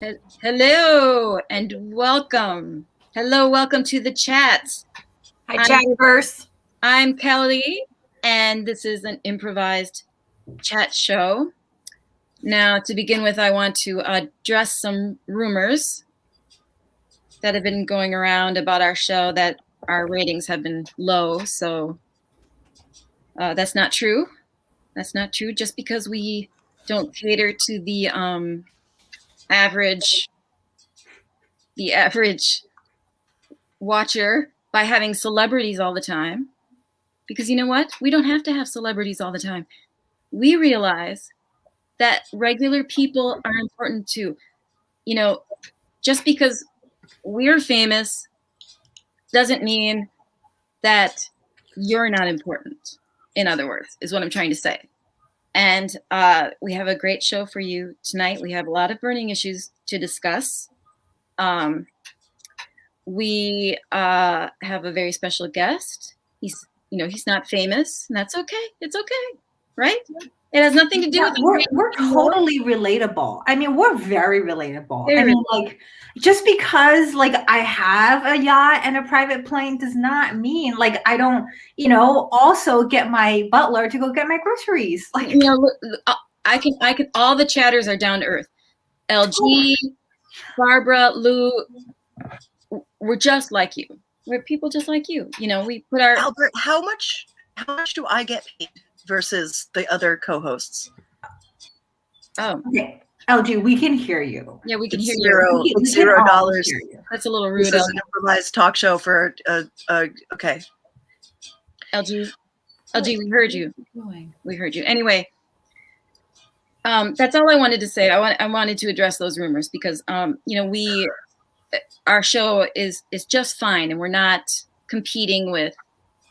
Hello and welcome. Hello, welcome to the chat. Hi, Chatterverse. I'm Kelly, and this is an improvised chat show. Now, to begin with, I want to address some rumors that have been going around about our show that our ratings have been low. So that's not true. That's not true. Just because we don't cater to the average watcher by having celebrities all the time. Because you know what? We don't have to have celebrities all the time. We realize that regular people are important too. You know, just because we're famous doesn't mean that you're not important, in other words, is what I'm trying to say. And we have a great show for you tonight. We have a lot of burning issues to discuss. We have a very special guest. He's not famous, and that's okay. It's okay, right? It has nothing to do with we're totally relatable. I mean, we're very relatable. I mean, like, just because like I have a yacht and a private plane does not mean like I don't, also get my butler to go get my groceries. Like, I can. All the chatters are down to earth. LG, Barbara, Lou, we're just like you. We're people just like you. We put our Albert. How much do I get paid versus the other co-hosts? Oh, okay. LG, we can hear you. Yeah, we can hear you. $0. That's a little rude. This is an improvised talk show for okay. LG, we heard you. We heard you. Anyway, that's all I wanted to say. I wanted to address those rumors because our show is just fine, and we're not competing with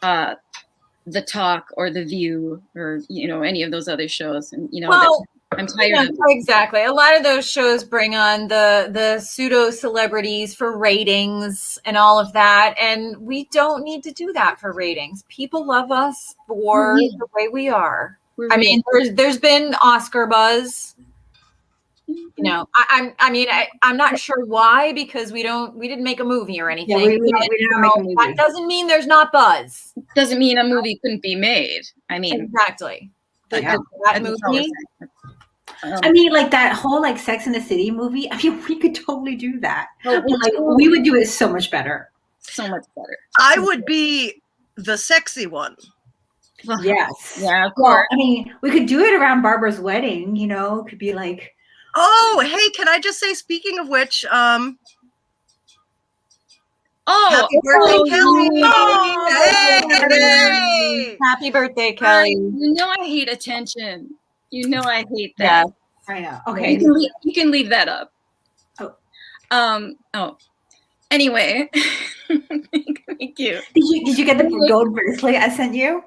The Talk or The View or any of those other shows. And I'm tired of exactly. A lot of those shows bring on the pseudo celebrities for ratings and all of that, and we don't need to do that for ratings. People love us for the way we are. I mean, there's been Oscar buzz. I'm not sure why, because we didn't make a movie or anything. Yeah, we didn't make a movie. That doesn't mean there's not buzz. Doesn't mean a movie couldn't be made. I mean, exactly. That movie. I mean, like that whole like Sex and the City movie. I mean, we could totally do that. We would do it so much better. So much better. I would be the sexy one. Yes. Yeah, of course. I mean, we could do it around Barbara's wedding. It could be like. Oh, hey, can I just say, speaking of which, happy birthday, Kelly! Hey! Happy birthday, Kelly! I hate attention. I hate that. Yeah, I know. Okay, you can leave that up. Anyway, thank you. Did you get the gold bracelet I sent you?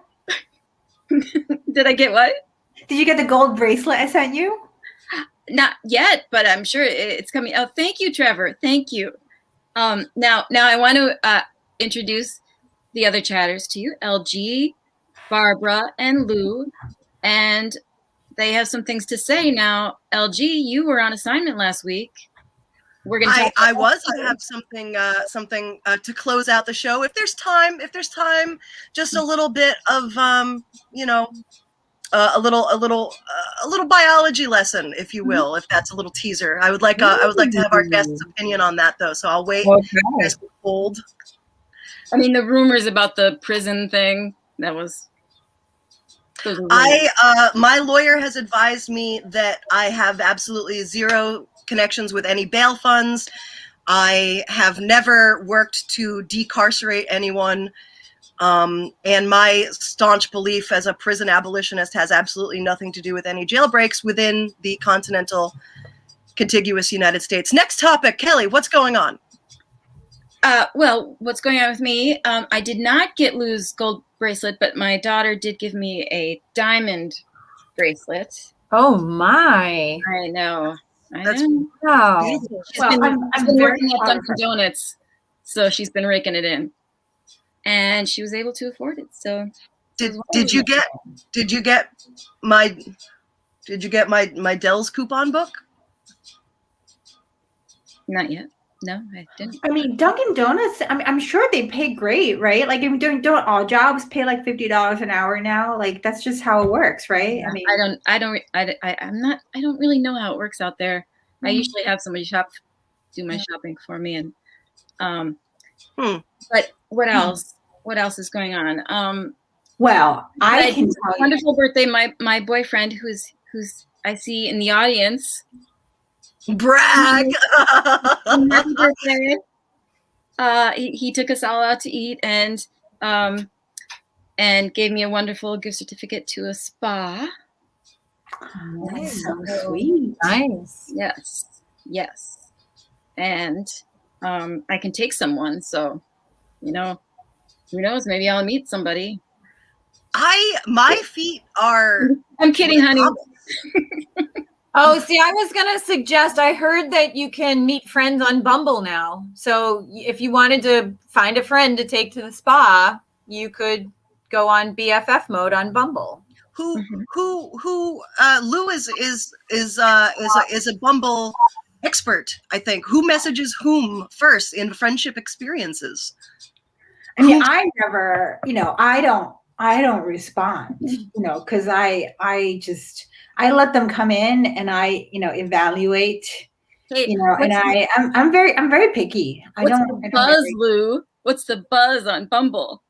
Did I get what? Did you get the gold bracelet I sent you? Not yet, but I'm sure it's coming. Oh, thank you, Trevor. Thank you. Now I want to introduce the other chatters to you, LG, Barbara, and Lou, and they have some things to say. Now, LG, you were on assignment last week. We're going to. I have something to close out the show. If there's time, just a little bit of a little biology lesson, if you will, if that's a little teaser. I would like to have our guest's opinion on that, though. So I'll wait. Okay. Hold. I mean, the rumors about the prison thing, that was. My lawyer has advised me that I have absolutely zero connections with any bail funds. I have never worked to decarcerate anyone. And my staunch belief as a prison abolitionist has absolutely nothing to do with any jailbreaks within the continental contiguous United States. Next topic, Kelly, what's going on? Well, what's going on with me? I did not get Lou's gold bracelet, but my daughter did give me a diamond bracelet. Oh my! I know. Wow. She's been working at Dunkin' Donuts, so she's been raking it in, and she was able to afford it. So, did you get my Dell's coupon book? Not yet. No, I didn't. I mean, Dunkin' Donuts, I'm sure they pay great, right? Like, if don't all jobs pay like $50 an hour now? Like, that's just how it works, right? Yeah, I mean, I don't really know how it works out there. I usually have somebody do my shopping for me, and but what else? What else is going on? well, I can tell you. Wonderful birthday, my boyfriend, who's I see in the audience. Brag. Happy birthday. He took us all out to eat and gave me a wonderful gift certificate to a spa. That's so sweet. Nice. Yes. And I can take someone, so who knows? Maybe I'll meet somebody. My feet are. I'm kidding, honey. Oh, see, I was going to suggest, I heard that you can meet friends on Bumble now. So if you wanted to find a friend to take to the spa, you could go on BFF mode on Bumble. Lou is a Bumble expert, I think. Who messages whom first in friendship experiences? I mean, I never, I don't respond, because I let them come in and I, evaluate, Hey, and I'm very picky. What's the buzz, Lou? What's the buzz on Bumble?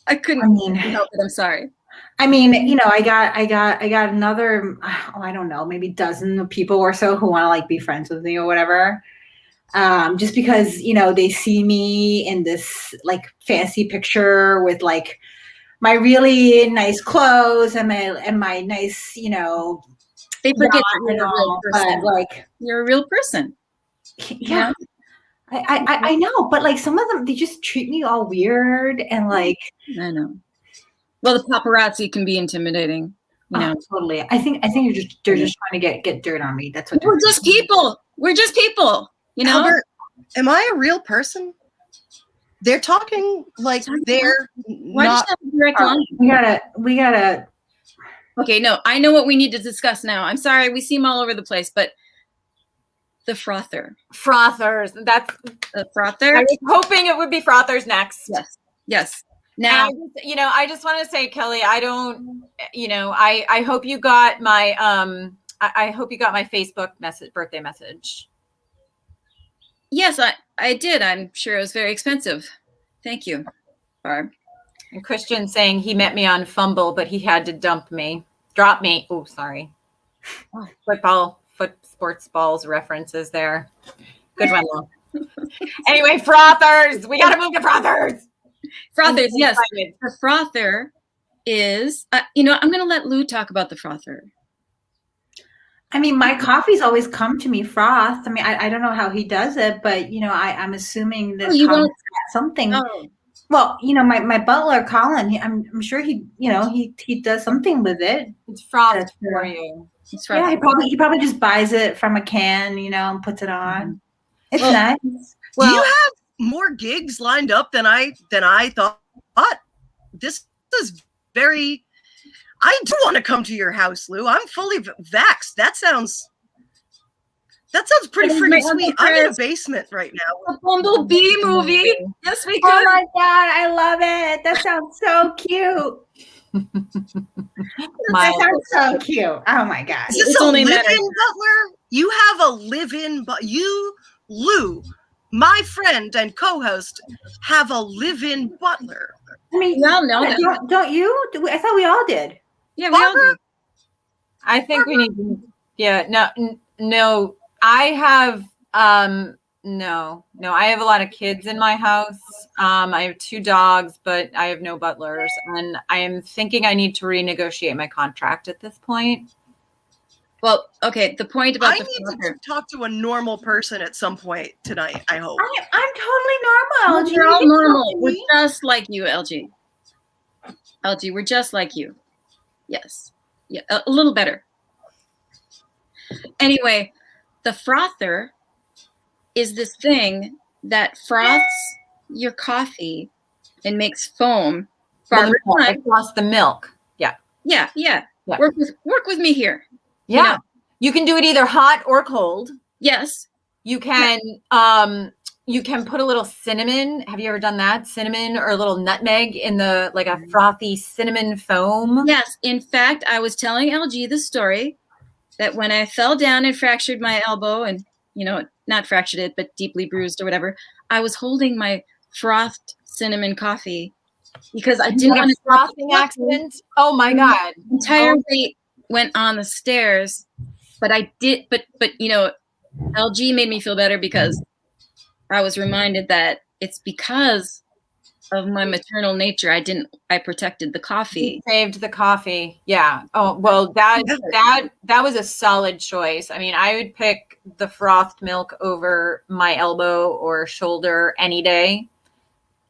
I couldn't help it. I'm sorry. I mean, I got another, I don't know, maybe dozen of people or so who want to like be friends with me or whatever. Just because, they see me in this like fancy picture with like my really nice clothes and my nice, they forget you're a real person. But like you're a real person. Yeah. I know, but like some of them, they just treat me all weird and like. I know. Well, the paparazzi can be intimidating. Totally. I think they're just trying to get dirt on me. That's what we're just people. We're just people. Albert, am I a real person? They're talking like they're not. Direct line? We gotta. Okay, no, I know what we need to discuss now. I'm sorry, we seem all over the place, but the frother. Frothers. That's the frother. I was hoping it would be frothers next. Yes. Now, I just want to say, Kelly, I don't, I hope you got my, I hope you got my Facebook birthday message. Yes, I did. I'm sure it was very expensive. Thank you, Barb. And Christian saying he met me on Fumble, but he had to drop me. Oh, sorry. Sports balls references there. Good one, Lou. Anyway, frothers. We got to move to frothers. Frothers, yes. The frother is, I'm going to let Lou talk about the frother. I mean, my coffees always come to me frothed. I mean, I don't know how he does it, but, I'm assuming that Colin's got something. Oh. Well, my butler, Colin, I'm sure he does something with it. It's frothed for you. Yeah, he probably just buys it from a can, and puts it on. It's nice. Well, do you have more gigs lined up than I thought? This is very. I do want to come to your house, Lou. I'm fully vaxxed. That sounds pretty freaking sweet. I'm in a basement right now. A Bumblebee movie. Yes, we could. Oh my God, I love it. That sounds so cute. That sounds so cute. Oh my God. Is this a live-in butler? You have a live-in, but you, Lou, my friend and co-host, have a live-in butler. I mean, don't you? I thought we all did. Yeah, we all did. I think we need to. Yeah, no. I have no. I have a lot of kids in my house. I have 2 dogs, but I have no butlers, and I am thinking I need to renegotiate my contract at this point. Well, okay. The point about I need to talk to a normal person at some point tonight. I hope. I'm totally normal. We're all normal. We're just like you, LG. LG, we're just like you. Yes. Yeah, a little better. Anyway, the frother is this thing that froths your coffee and makes foam. Across the milk. Yeah. Work with me here. Yeah. You can do it either hot or cold. Yes. You can put a little cinnamon. Have you ever done that? Cinnamon or a little nutmeg in the like a frothy cinnamon foam. Yes. In fact, I was telling LG the story that when I fell down and fractured my elbow and, not fractured it, but deeply bruised or whatever, I was holding my frothed cinnamon coffee because I didn't want to frothing accident. Oh my God. The entire weight went on the stairs, but I did, but LG made me feel better because I was reminded that it's because of my maternal nature. I protected the coffee. You saved the coffee. Yeah. Oh, well, that was a solid choice. I mean, I would pick the frothed milk over my elbow or shoulder any day.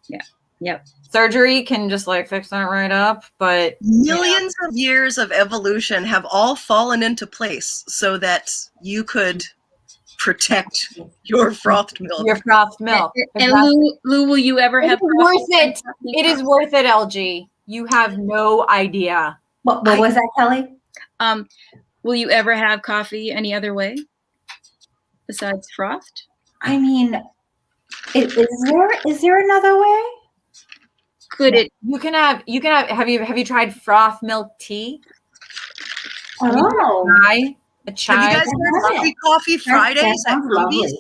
Yeah. Yep. Surgery can just like fix that right up, but millions of years of evolution have all fallen into place so that you could protect your frothed milk. Your frothed milk. And Lou, will you ever have? It's worth it. It is worth it, LG. You have no idea. What was that, Kelly? Will you ever have coffee any other way besides frothed? I mean, is there another way? Could it? You can have. Have you tried froth milk tea? Oh. A chai. Have you guys heard of Free Coffee Fridays at Cumbies?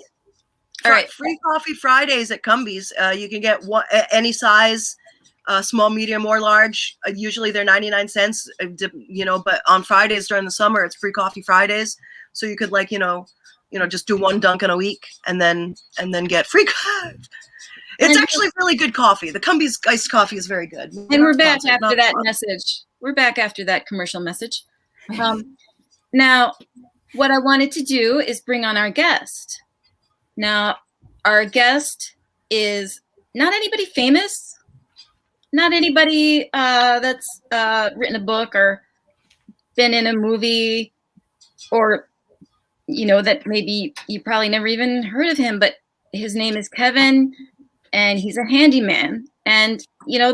All right. Free Coffee Fridays at Cumbies. You can get any size, small, medium, or large. Usually they're 99 cents, but on Fridays during the summer, it's Free Coffee Fridays. So you could just do one Dunkin' a week and then get free coffee. It's actually really good coffee. The Cumbies iced coffee is very good. And we're back after that message. We're back after that commercial message. Now, what I wanted to do is bring on our guest. Now, our guest is not anybody famous, not anybody that's written a book or been in a movie, or, that maybe you probably never even heard of him, but his name is Kevin, and he's a handyman. And,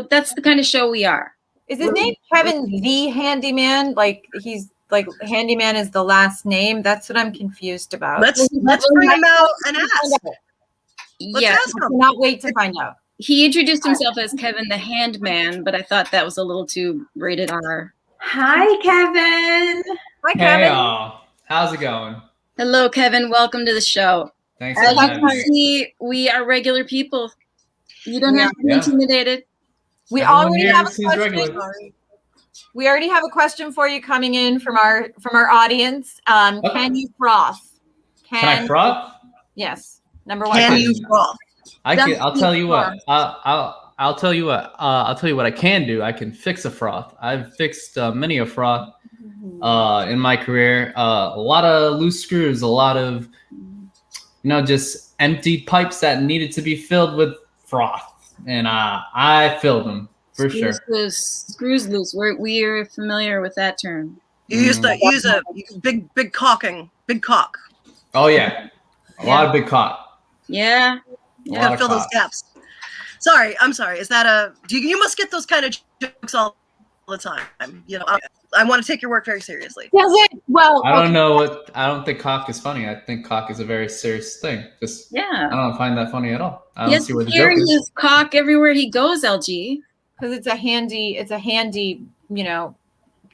that's the kind of show we are. Is his name Kevin the Handyman? Like he's like handyman is the last name. That's what I'm confused about. Let's bring him out and ask. Yeah, ask him. I cannot wait to find out. He introduced himself as Kevin the Handman, but I thought that was a little too rated R. Hi, Kevin. Hi, Kevin. Hey, y'all. How's it going? Hello, Kevin. Welcome to the show. Thanks As for you having can me. see, we are regular people. You don't have to be Yeah. intimidated. We Everyone already here have a seems question. regular. We already have a question for you coming in from our audience. Can you froth? Can I froth? Yes. Number one. Can you froth? I'll tell you what. I'll tell you what. I'll tell you what I can do. I can fix a froth. I've fixed many a froth in my career. A lot of loose screws. A lot of just empty pipes that needed to be filled with froth, and I filled them for sure. Screws loose. We're familiar with that term. You used to use a big cock. Oh yeah, a lot of big cock. Yeah. You gotta fill those gaps. I'm sorry. Is that you must get those kind of jokes all the time. I want to take your work very seriously. Does it? Well, I don't know I don't think cock is funny. I think cock is a very serious thing. I don't find that funny at all. I don't see where the joke is. His cock everywhere he goes, LG. Because it's a handy,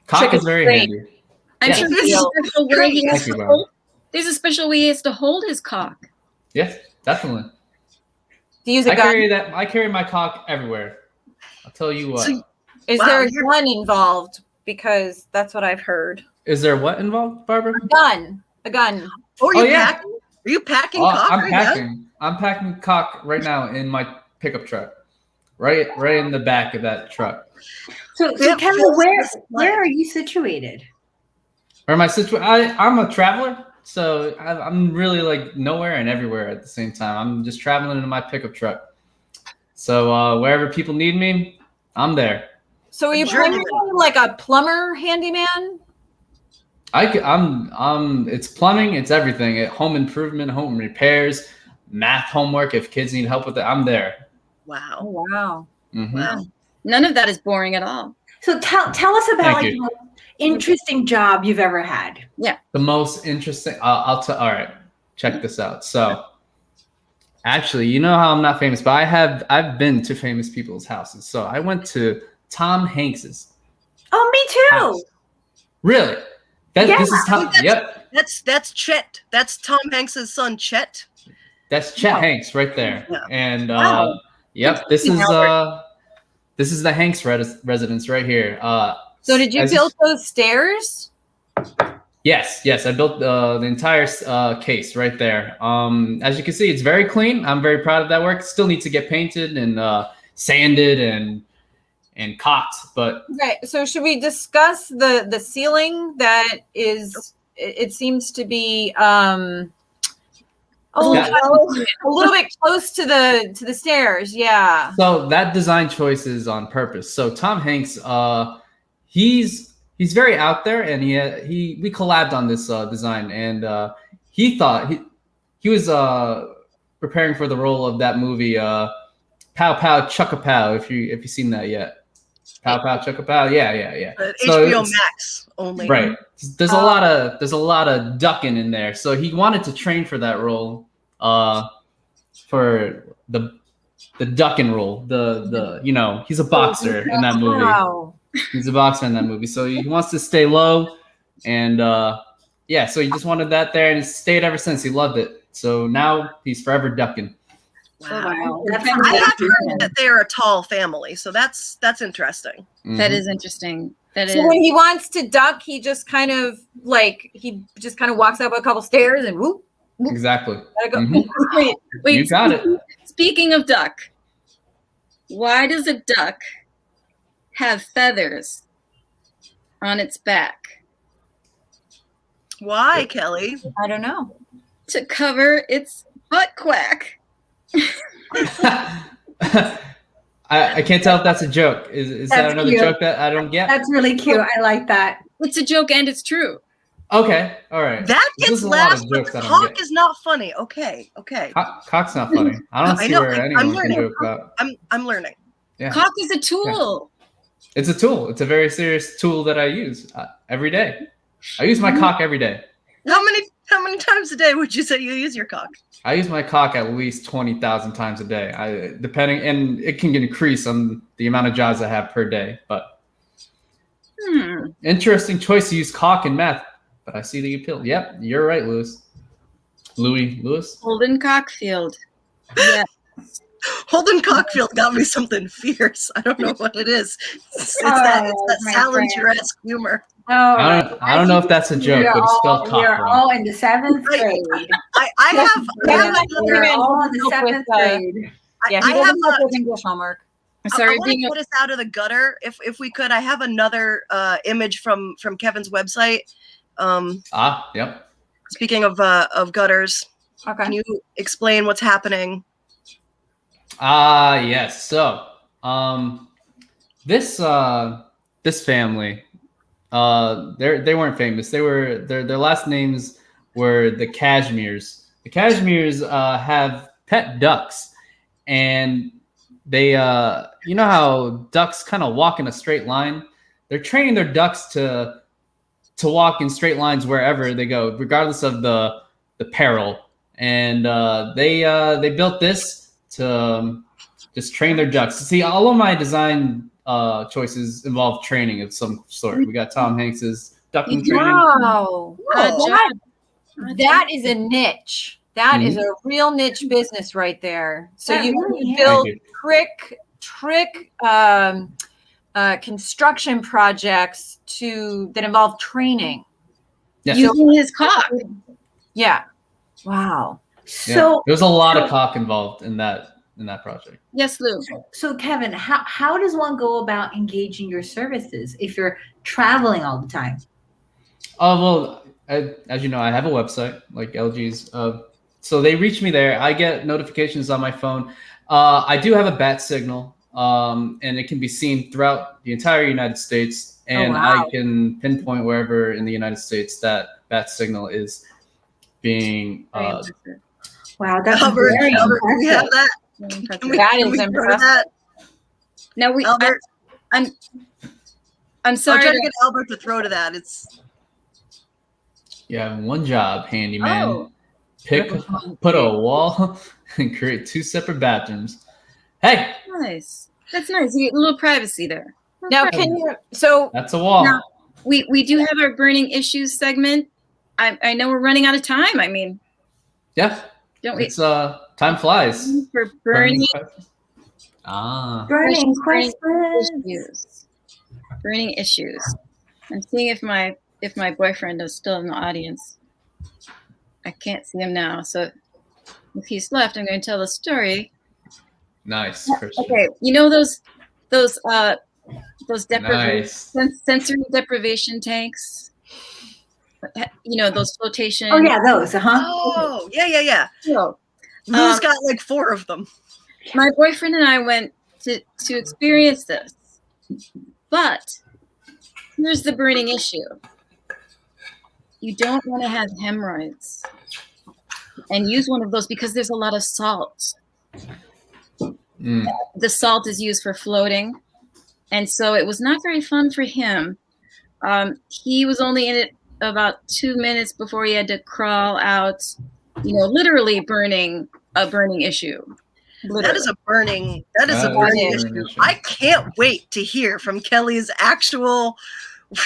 Cock is very handy. I'm sure there's a special way he has Thank you, to Barbara. hold. There's a special way he has to hold his cock. Yes, definitely. to use a gun. I carry my cock everywhere. I'll tell you what. Is there a gun involved? Because that's what I've heard. Is there what involved, Barbara? A gun. Oh, packing? Are you packing cock? I'm packing. I'm packing cock right now in my pickup truck. Right in the back of that truck. So Kevin, where are you situated? Where am I situated? I'm a traveler, so I'm really like nowhere and everywhere at the same time. I'm just traveling in my pickup truck. So wherever people need me, I'm there. So are you primarily like a plumber handyman? It's plumbing, it's everything. Home improvement, home repairs, math homework. If kids need help with it, I'm there. Wow. Oh, wow. Mm-hmm. Wow. None of that is boring at all. So tell us about the most interesting job you've ever had. Yeah. The most interesting. All right. check this out. So actually, you know how I'm not famous, but I've been to famous people's houses. So I went to Tom Hanks's. Oh, me too. House. Really? This is Tom. Yep. That's Chet. That's Tom Hanks's son, Chet. That's Chet Hanks right there. Yeah. And Wow. yep, this is the Hanks residence right here. So did you build those stairs? Yes, I built the entire case right there. As you can see, it's very clean. I'm very proud of that work. Still needs to get painted and sanded and caulked, but Right. So should we discuss the ceiling that is? It seems to be a little bit close to the stairs. Yeah. So that design choice is on purpose. So Tom Hanks, he's very out there, and we collabed on this design, and he thought he was preparing for the role of that movie Pow Pow Chuck-a-Pow. If you've seen that yet, Pow Pow Chuck-a-Pow. Yeah. So HBO Max only. Right. There's a lot of ducking in there. So he wanted to train for that role, for the ducking role. The he's a boxer in that movie. Wow. He's a boxer in that movie. So he wants to stay low, and so he just wanted that there, and it's stayed ever since. He loved it. So now he's forever ducking. Wow. That's I have heard that they're a tall family, so that's interesting. Mhm. That is interesting. That is. So when he wants to duck, he just kind of walks up a couple stairs and whoop. Exactly. Gotta go. Mhm. Wait. You got it. Speaking of duck, why does a duck have feathers on its back? Why, Kelly? I don't know. To cover its butt quack. I can't tell if that's a joke. Is that That's another cute. joke that I don't get? That's really cute. I like that. It's a joke and it's true. Okay, all right. That This gets is a lot of laughs, but jokes the I don't cock get. is not funny. Okay. Cock's not funny. I don't I see know, where I'm anyone can learning. joke about. I'm learning. Yeah. Cock is a tool. It's a tool. It's a very serious tool that I use every day. I use my cock every day. How many times a day would you say you use your cock? I use my cock at least 20,000 times a day. And it can increase on the amount of jobs I have per day. But interesting choice to use cock in math. But I see the appeal. Yep, you're right, Lewis. Lewis. Holden Cockfield. Yeah. Holden Cockfield got me something fierce. I don't know what it is. It's that my Salinger-esque humor. Oh, I don't know if that's a joke, but it's spelled cock We're wrong. all in the 7th grade. I have We're even all in the help with 7th grade. Yeah, I he have doesn't help with English homework. I'm I sorry, want to get us out of the gutter if we could. I have another image from Kevin's website. Yep. Speaking of gutters, Okay. can you explain what's happening? Yes. So, this family, they weren't famous. Their last names were the Cashmeres. The Cashmeres have pet ducks, and they you know how ducks kind of walk in a straight line? They're training their ducks to walk in straight lines wherever they go, regardless of the peril. And they built this to just train their ducks. See, all of my design choices involve training of some sort. We got Tom Hanks's ducking training. Wow. Good That is a niche. That is a real niche business right there. So That you really is. build Thank trick construction projects that involve training. Yes. using his cock. Yeah. Wow. Yeah. So, There's a lot of cock involved in that project. Yes, Lou. so Kevin, how does one go about engaging your services if you're traveling all the time? Oh, well, as you know, I have a website like LG's. So they reach me there. I get notifications on my phone. I do have a bat signal, and it can be seen throughout the entire United States. And wow. I can pinpoint wherever in the United States that bat signal is being. Wow, that's Albert, very Albert, can we have impressive. that? Impressive. Can we, That can is we go to impressive. that? Now Albert, I'm I'll sorry. try to get Albert to throw to that. It's You have one job, handyman. Oh, put a wall, and create 2 separate bathrooms. Hey, Nice. That's nice. You get a little privacy there. Now, can you? So that's a wall. Now, we do have our burning issues segment. I know we're running out of time. I mean, Yeah. don't we? It's time flies. For burning Burning questions. issues. Burning issues. I'm seeing if my boyfriend is still in the audience. I can't see him now, so if he's left, I'm going to tell the story. Nice, Christian. Okay, you know those Nice. sensory deprivation tanks. You know those flotation. Oh yeah, those. Oh, yeah. So, Lou's got like 4 of them. my boyfriend and I went to experience this, but here's the burning issue. You don't want to have hemorrhoids and use one of those because there's a lot of salt. The salt is used for floating, and so it was not very fun for him. He was only in it about 2 minutes before he had to crawl out, literally burning issue. Literally. That is a burning issue. I can't wait to hear from Kelly's actual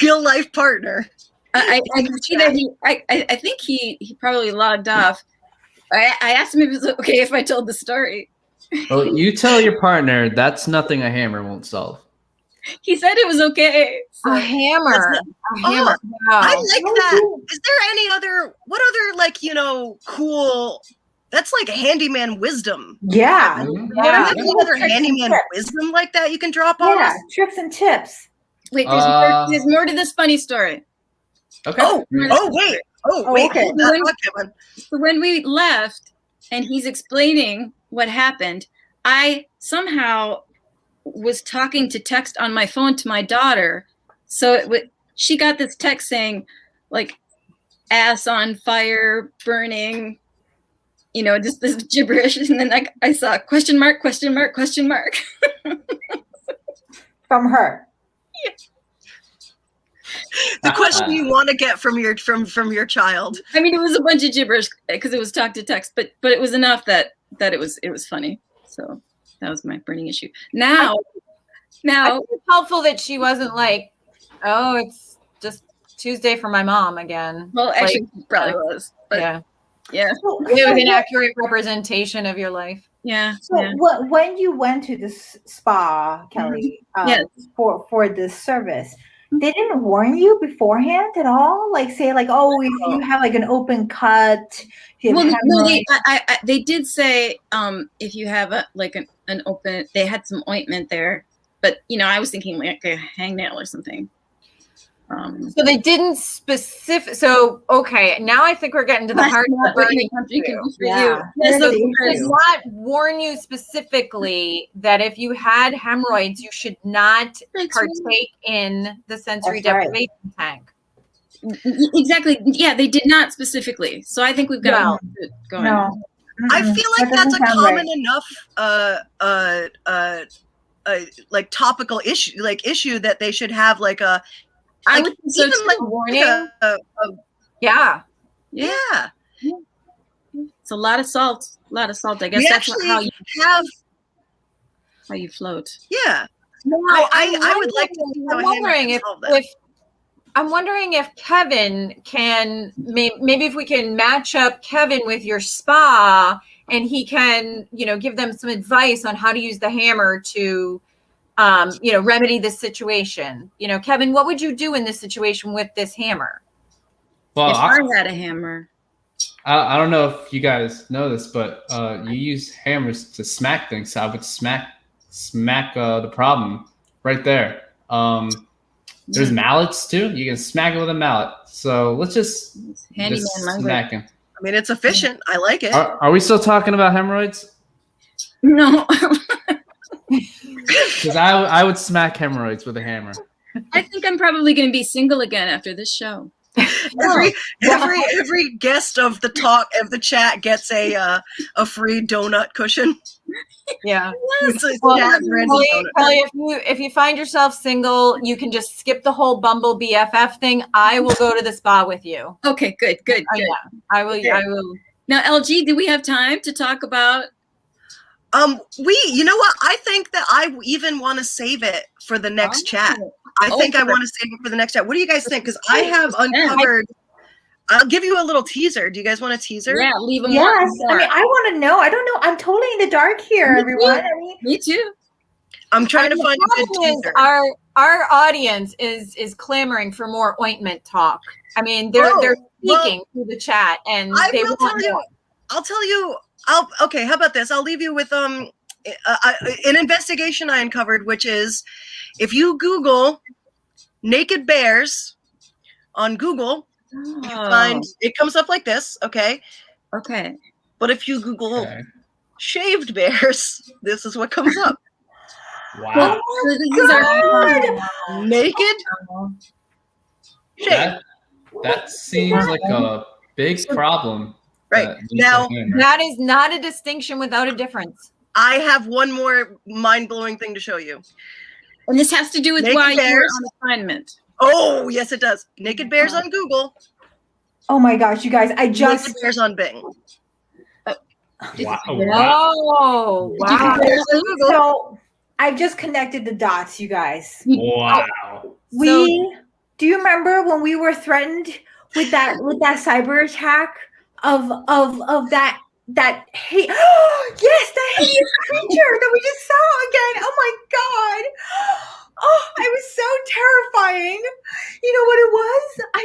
real life partner. I can see that I think he probably logged off. I asked him if it was okay if I told the story. Well, you tell your partner that's nothing a hammer won't solve. He said it was okay. So. a hammer. Oh, Wow. I like that. Is there any other, what other, like, cool, that's like handyman wisdom. Yeah. Yeah. Is there any other handyman wisdom like that you can drop on Yeah, us? tricks and tips. Wait, there's more to this funny story. Okay. Oh, wait. Okay. Hold on, Kevin. So when we left and he's explaining what happened, I somehow was talking to text on my phone to my daughter. So she got this text saying, like, ass on fire, burning, just this gibberish. And then I saw question mark. From her. The question you want to get from your child. I mean, it was a bunch of gibberish because it was talk to text, but it was enough that it was funny. So that was my burning issue. Now, I think it's helpful that she wasn't like, oh, it's just Tuesday for my mom again. well, actually, it probably was. But Yeah. yeah. It was an accurate representation of your life. Yeah. So yeah. when you went to this spa, Kelly, Yes. for this service, they didn't warn you beforehand at all? Like say like, oh, if you have like an open cut, if you have Well, no, hemorrhoids- they did say if you have an open, they had some ointment there, but I was thinking like a hangnail or something. So they didn't specific. So okay, now I think we're getting to the heart of the burning. Yeah. Yes, So those it are- does not warn you specifically that if you had hemorrhoids, you should not That's right. partake in the sensory That's right. deprivation tank. Exactly. Yeah, they did not specifically. So I think we've got No. it going. No. I Mm-mm. feel like That that's a doesn't sound common right. enough like topical issue that they should have like a I like, would think so even too. like Warning. a- Yeah. yeah. It's a lot of salt. I guess We that's actually how have you float. yeah. No, I would like to see how I'm a hammer wondering can if, solve that. I'm wondering if Kevin can maybe if we can match up Kevin with your spa and he can give them some advice on how to use the hammer to remedy this situation. Kevin, what would you do in this situation with this hammer? Well, If I had a hammer. I don't know if you guys know this, but you use hammers to smack things. So I would smack the problem right there. There's mallets too. You can smack it with a mallet. So let's just Handyman language. smack him. I mean, it's efficient. I like it. Are we still talking about hemorrhoids? No. Because I would smack hemorrhoids with a hammer. I think I'm probably going to be single again after this show. Every guest of the chat gets a free donut cushion. Yeah. It's a Well, chat branded Kelly, donut. if you find yourself single, you can just skip the whole Bumble BFF thing. I will go to the spa with you. Okay, good. I will. I will. Now, LG, do we have time to talk about? You know what? I think that I even want to save it for the next chat. I think I want to save it for the next chat. What do you guys think? Because I have uncovered. I'll give you a little teaser. Do you guys want a teaser? Yeah, leave them. Yes. I mean, I want to know. I don't know. I'm totally in the dark here, everyone. I mean, me too. I'm trying to find a good teaser. Our audience is clamoring for more ointment talk. I mean, they're speaking through the chat, and I'll tell you. Okay. How about this? I'll leave you with an investigation I uncovered, which is if you Google naked bears on Google, you find it comes up like this. Okay. Okay. But if you Google shaved bears, this is what comes up. Wow. Naked. That seems like a big problem. Right. Now, that is not a distinction without a difference. I have one more mind-blowing thing to show you. And this has to do with why you're on assignment. Oh, yes, it does. Naked bears on Google. Oh my gosh, you guys, I just naked bears on Bing. Wow. So I've just connected the dots, you guys. Wow. Do you remember when we were threatened with that cyber attack of that hate? Yes, that hideous creature that we just saw again. Oh my god. Oh, it was so terrifying. You know what it was? I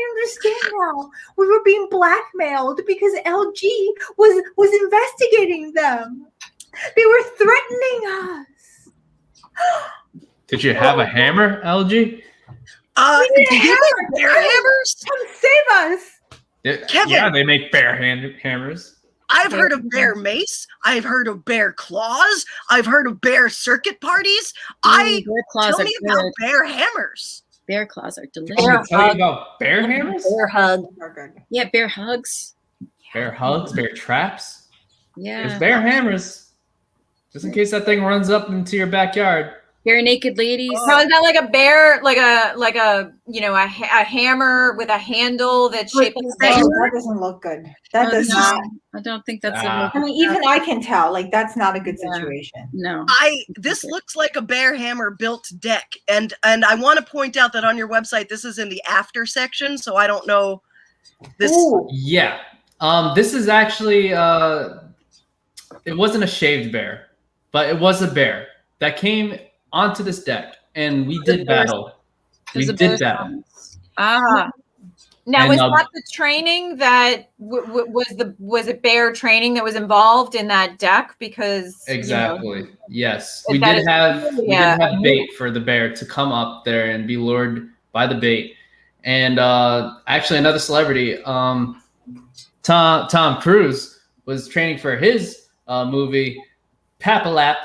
understand now. We were being blackmailed because LG was investigating them. They were threatening us. Did you have a hammer, LG? Did you make bear hammers? Come save us. Kevin. Yeah, they make bear hammers. I've heard of bear mace. I've heard of bear claws. I've heard of bear circuit parties. Tell me about bear hammers. Bear claws are delicious. Can I tell you about bear hammers? Bear hug. Yeah, bear hugs. Bear hugs, bear traps. Yeah. There's bear hammers. Just in case that thing runs up into your backyard. Bare naked ladies. So is that like a bear, like a a hammer with a handle that's shaped like a bear? That doesn't look good. That does not. I don't think that's. I mean, even I can tell. Like that's not a good situation. No. This looks like a bear hammer built deck, and I want to point out that on your website this is in the after section, so I don't know this. Ooh. Yeah. This is actually it wasn't a shaved bear, but it was a bear that came onto this deck, and we did battle. We did battle. Now, was that the training that was it bear training that was involved in that deck? Because exactly, yes, we did have bait for the bear to come up there and be lured by the bait. And actually, another celebrity, Tom Cruise, was training for his movie Papalap,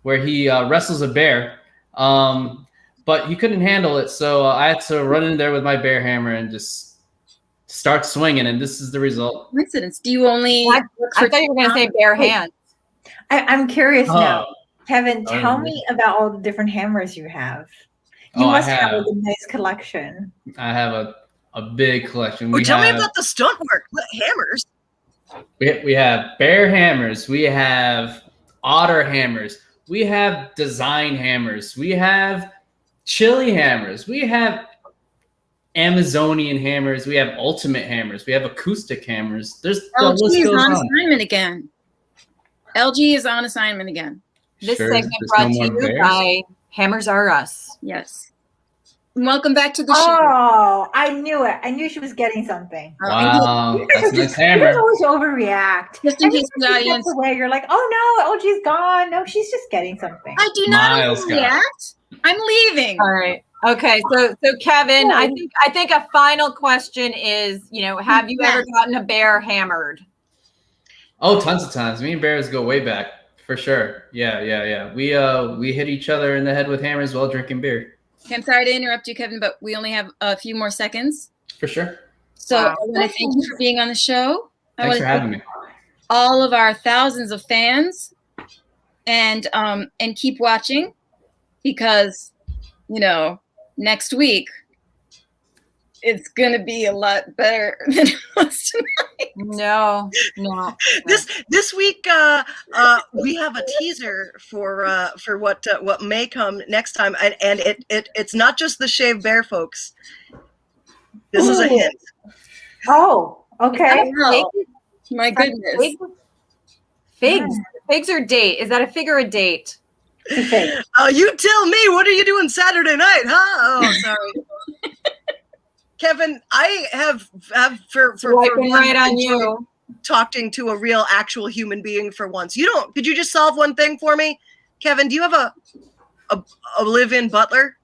where he wrestles a bear, but he couldn't handle it. So I had to run in there with my bear hammer and just start swinging, and this is the result. Coincidence. Do you only? I thought you were going to say bare hands. I'm curious now. Kevin, tell me about all the different hammers you have. You must have a nice collection. I have a big collection. Tell me about the stunt work. What hammers? We have bear hammers. We have otter hammers. We have design hammers. We have chili hammers. We have Amazonian hammers. We have ultimate hammers. We have acoustic hammers. LG is on assignment again. LG is on assignment again. This segment brought to you by Hammers Are Us. Yes. Welcome back to the show. Oh, I knew it. I knew she was getting something. Wow, that's a nice hammer. You always overreact. Just in case the audience. Away, you're like, oh no, LG's gone. No, she's just getting something. I do not overreact. I'm leaving. All right. Okay. So Kevin, I think a final question is, have you ever gotten a bear hammered? Oh, tons of times. Me and bears go way back for sure. Yeah. We hit each other in the head with hammers while drinking beer. Okay, I'm sorry to interrupt you, Kevin, but we only have a few more seconds. For sure. So I want to thank you for being on the show. Thanks for having me. All of our thousands of fans, and keep watching, because next week it's gonna be a lot better than it was tonight. No. This week we have a teaser for what may come next time, and it's not just the shaved bear folks. This is a hint. Oh, okay. Oh, my goodness. Figs. Figs or date? Is that a fig or a date? You tell me. What are you doing Saturday night, huh? Oh, sorry. Kevin, I have for Swiping right on you. Talking to a real actual human being for once. Could you just solve one thing for me? Kevin, do you have a live-in butler?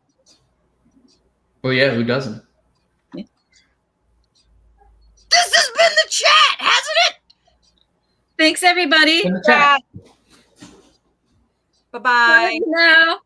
Well, yeah, who doesn't? This has been the chat, hasn't it? Thanks, everybody. In the chat. Bye-bye. Bye now.